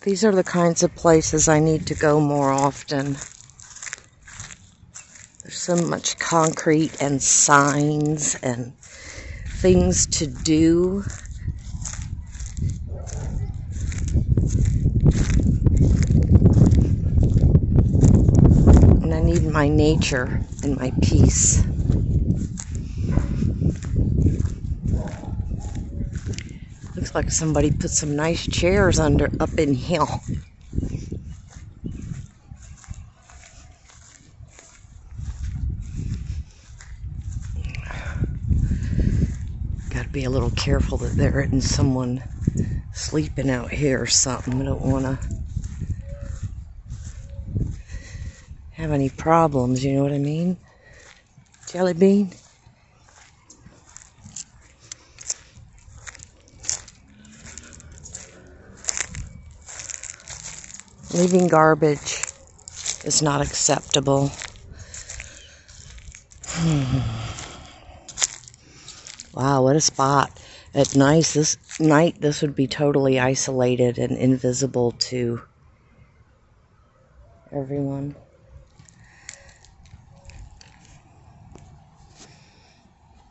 These are the kinds of places I need to go more often. There's so much concrete and signs and things to do. And I need my nature and my peace. Looks like somebody put some nice chairs up in here. Gotta be a little careful that there isn't someone sleeping out here or something. I don't want to have any problems, you know what I mean? Jelly bean? Leaving garbage is not acceptable. Wow, what a spot. At night, this would be totally isolated and invisible to everyone.